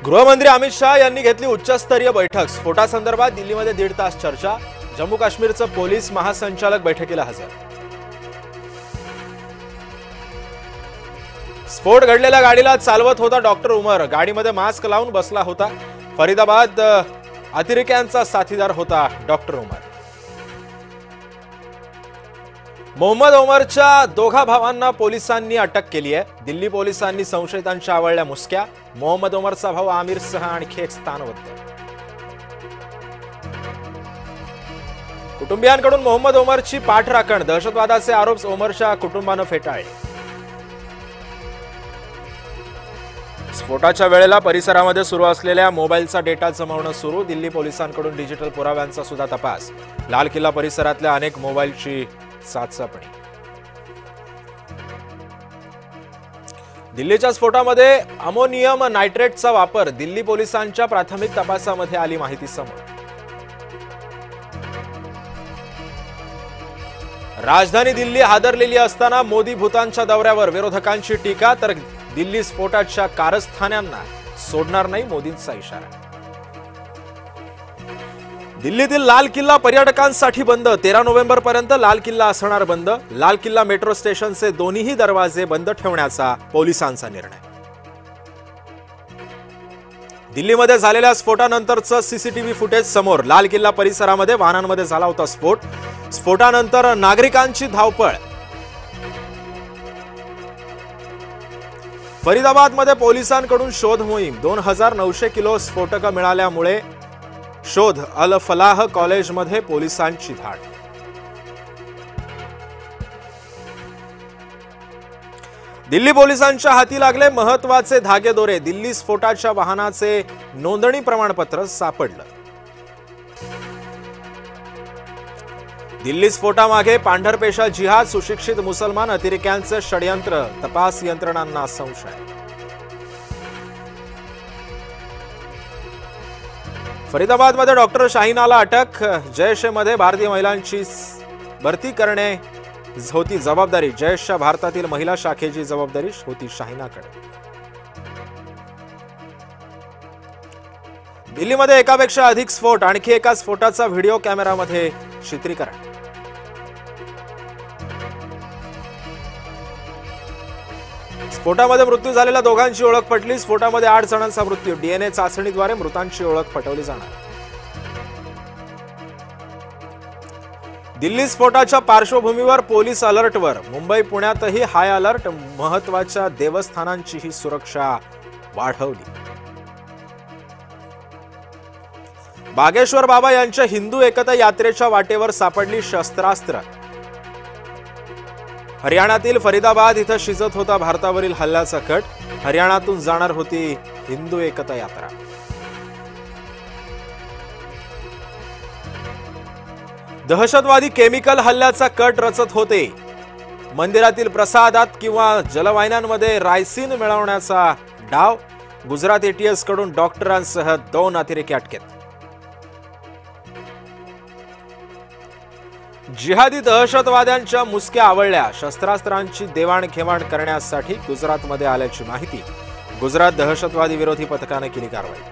गृहमंत्री अमित शाह यांनी घेतली उच्चस्तरीय बैठक। स्फोटासंदर्भात दिल्लीमध्ये 1.5 तास चर्चा। जम्मू काश्मीरचे पोलीस महासंचालक बैठकीला हजर। स्फोट घडलेल्या गाडीला चालवत होता डॉक्टर उमर। गाडीमध्ये मास्क लावून बसला होता। फरीदाबाद अतिरेक्यांचा साथीदार होता डॉक्टर उमर। मोहम्मद उमरच्या दोघा भावांना पोलिसांनी अटक केली आहे। दिल्ली पोलिसांनी संशयितांच्या आवळल्या मुसक्या। मोहम्मद उमरचा भाऊ आमिरसह आणखी एक स्थानबद्ध। कुटुंबियांकडून मोहम्मद उमरची पाठराखण। दहशतवादाचे आरोप उमरच्या कुटुंबाने फेटाळले। स्फोटाच्या वेळेला परिसरामध्ये सुरू असलेल्या मोबाईलचा डेटा जमवणं सुरू। दिल्ली पोलिसांकडून डिजिटल पुराव्यांचा सुद्धा तपास। लाल किल्ला परिसरातल्या अनेक मोबाईलची चाचपणी। दिल्लीच्या स्फोटामध्ये अमोनियम नायट्रेटचा वापर। दिल्ली पोलिसांच्या प्राथमिक तपासामध्ये आली माहिती समोर। राजधानी दिल्ली हादरलेली असताना मोदी भूतानच्या दौऱ्यावर। विरोधकांची टीका तर दिल्ली स्फोटाच्या कारस्थान्यांना सोडणार नाही मोदींचा इशारा। दिल्लीतील लाल किल्ला पर्यटकांसाठी बंद। 13 नोव्हेंबर पर्यंत लाल किल्ला असणार बंद। लाल किल्ला मेट्रो स्टेशनचे दोन्ही दरवाजे बंद ठेवण्याचा पोलिसांचा निर्णय। दिल्लीमध्ये झालेल्या स्फोटानंतरचं सीसीटीव्ही फुटेज समोर। लाल किल्ला परिसरामध्ये वाहनांमध्ये झाला होता स्फोट। स्फोटानंतर नागरिकांची धावपळ। फरीदाबादमध्ये पोलिसांकडून शोध मोहीम। 2900 किलो स्फोटक मिळाल्यामुळे शोध। अल फलाह कॉलेजमध्ये पोलिसांची धाड। दिल्ली पोलिसांच्या हाती लागले महत्त्वाचे धागेदोरे। दिल्ली स्फोटाच्या वाहनाचे नोंदणी प्रमाणपत्र सापडलं। दिल्ली स्फोटामागे पांढरपेशा जिहाद। सुशिक्षित मुसलमान अतिरेक्यांचे षडयंत्र। तपास यंत्रणांना संशय। फरीदाबादमध्ये डॉक्टर शाहीनाला अटक। जैश-ए-मध्ये भारतीय महिलांची भरती करणे होती जबाबदारी। जैशच्या भारतातील महिला शाखेची जबाबदारी होती शाहीनाकडे। दिल्लीमध्ये एकापेक्षा अधिक स्फोट। आणखी एका स्फोटाचा व्हिडिओ कॅमेरामध्ये चित्रीकरण। स्फोटामध्ये मृत्यू झालेल्या दोघांची ओळख पटली। स्फोटामध्ये 8 जणांचा मृत्यू। डीएनए चाचणीद्वारे मृतांची ओळख पटवली जाणार। दिल्ली स्फोटाच्या पार्श्वभूमीवर पोलीस अलर्टवर। मुंबई पुण्यातही हाय अलर्ट। महत्त्वाच्या देवस्थानांचीही सुरक्षा वाढवली। बागेश्वर बाबा यांच्या हिंदू एकता यात्रेच्या वाटेवर सापडली शस्त्रास्त्र। हरियाणातील फरीदाबाद इथं शिजत होता भारतावरील हल्ल्याचा कट। हरियाणातून जाणार होती हिंदू एकता यात्रा। दहशतवादी केमिकल हल्ल्याचा कट रचत होते। मंदिरातील प्रसादात किंवा जलवाहिन्यांमध्ये रायसिन मिळवण्याचा डाव। गुजरात एटीएस कडून डॉक्टरांसह 2 अतिरेकी अटकेत। जिहादी दहशतवाद्यांच्या मुसक्या आवळल्या। शस्त्रास्त्रांची देवाणघेवाण करण्यासाठी गुजरातमध्ये आल्याची माहिती। गुजरात दहशतवादी विरोधी पथकाने केली कारवाई।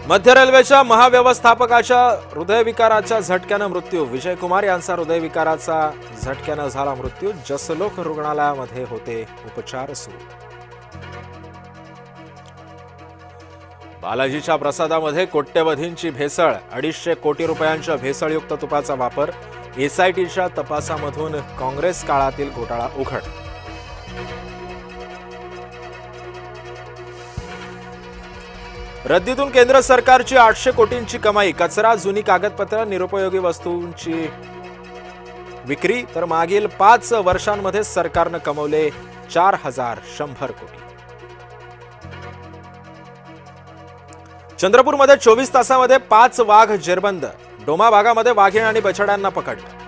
मध्य रेल्वेच्या महाव्यवस्थापकाच्या हृदयविकाराच्या झटक्याने मृत्यू। विजय कुमार यांचा हृदयविकाराचा झटक्याने झाला मृत्यू। जसलोक रुग्णालयामध्ये होते उपचार सुरू। बालाजीच्या प्रसादामध्ये कोट्यवधींची भेसळ। 250 कोटी रुपयांच्या भेसळयुक्त तुपाचा वापर। एसआयटीच्या तपासामधून काँग्रेस काळातील घोटाळा उघड। रद्दीतून केंद्र सरकारची 800 कोटींची कमाई। कचरा, जुनी कागदपत्र, निरुपयोगी वस्तूंची विक्री। तर मागील 5 वर्षांमध्ये सरकारने कमवले 4100 कोटी। चंद्रपूरमध्ये 24 तासामध्ये 5 वाघ जेरबंद। डोमा भागामध्ये वाघीण आणि बछड्यांना पकडलं।